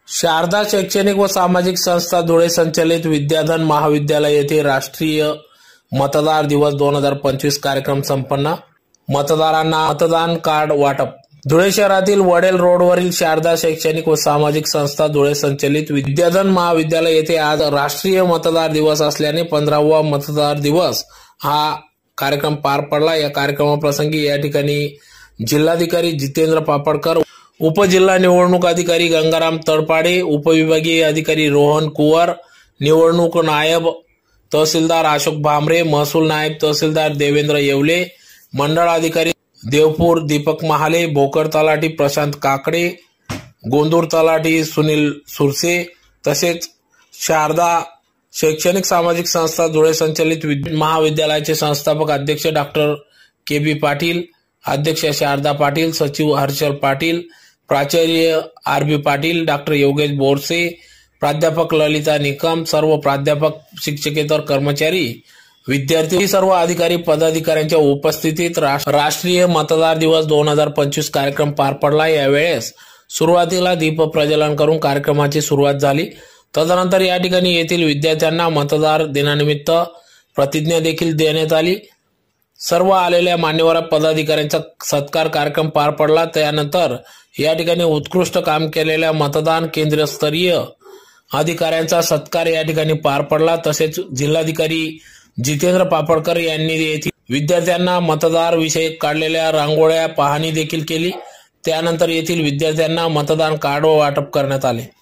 शारदा शैक्षणिक व सामाजिक संस्था धुळे संचलित विद्याधन महाविद्यालय येथे राष्ट्रीय मतदार दिवस 2025 कार्यक्रम संपन्न। मतदारांना मतदान कार्ड वाटप। धुळे शहरातील वडेल रोडवरील शारदा शैक्षणिक व सामाजिक संस्था धुळे संचलित विद्याधन महाविद्यालय येथे आज राष्ट्रीय मतदार दिवस असल्याने 15वा मतदार दिवस हा कार्यक्रम पार पडला। या कार्यक्रमाप्रसंगी या ठिकाणी जिल्हाधिकारी जितेंद्र पापड़कर, उपजिल्हा निवडणूक अधिकारी गंगाराम तळपाडे, उपविभागीय अधिकारी रोहन कुवर, निवडणूक नायब तहसीलदार अशोक भामरे, महसूल नायब तहसीलदार देवेंद्र येवले, मंडळ अधिकारी देवपूर दीपक महाले, भोकर तलाठी प्रशांत काकडे, गोंदूर तलाठी सुनील सुरसे तसेच शारदा शैक्षणिक सामाजिक संस्था धुळे संचलित महाविद्यालयाचे संस्थापक अध्यक्ष डॉक्टर के.बी. पाटील, अध्यक्ष शारदा पाटील, सचिव हर्षल पाटील, प्राचार्य आर.बी. पाटील, डॉक्टर योगेश बोरसे, प्राध्यापक ललिता निकम, सर्व प्राध्यापक, शिक्षकेतर कर्मचारी, विद्यार्थी, सर्व अधिकारी पदाधिकाऱ्यांच्या उपस्थितीत राष्ट्रीय मतदार दिवस 2025 कार्यक्रम पार पडला। यावेळेस सुरुवातीला दीप प्रज्वलन करून कार्यक्रमाची सुरुवात झाली। तदनंतर या ठिकाणी येथील विद्यार्थ्यांना मतदार दिनानिमित्त प्रतिज्ञा देखील देण्यात आली। सर्व आलेल्या मान्यवर पदाधिकाऱ्यांचा सत्कार कार्यक्रम पार पडला। त्यानंतर या ठिकाणी उत्कृष्ट काम केलेल्या मतदान केंद्रस्तरीय अधिकाऱ्यांचा सत्कार या ठिकाणी पार पडला। तसेच जिल्हाधिकारी जितेंद्र पापड़कर यांनी येथील विद्यार्थ्यांना मतदार विषयक काढलेल्या रांगोळ्या पाहणी देखील केली। त्यानंतर येथील विद्यार्थ्यांना मतदान कार्ड वाटप करण्यात आले।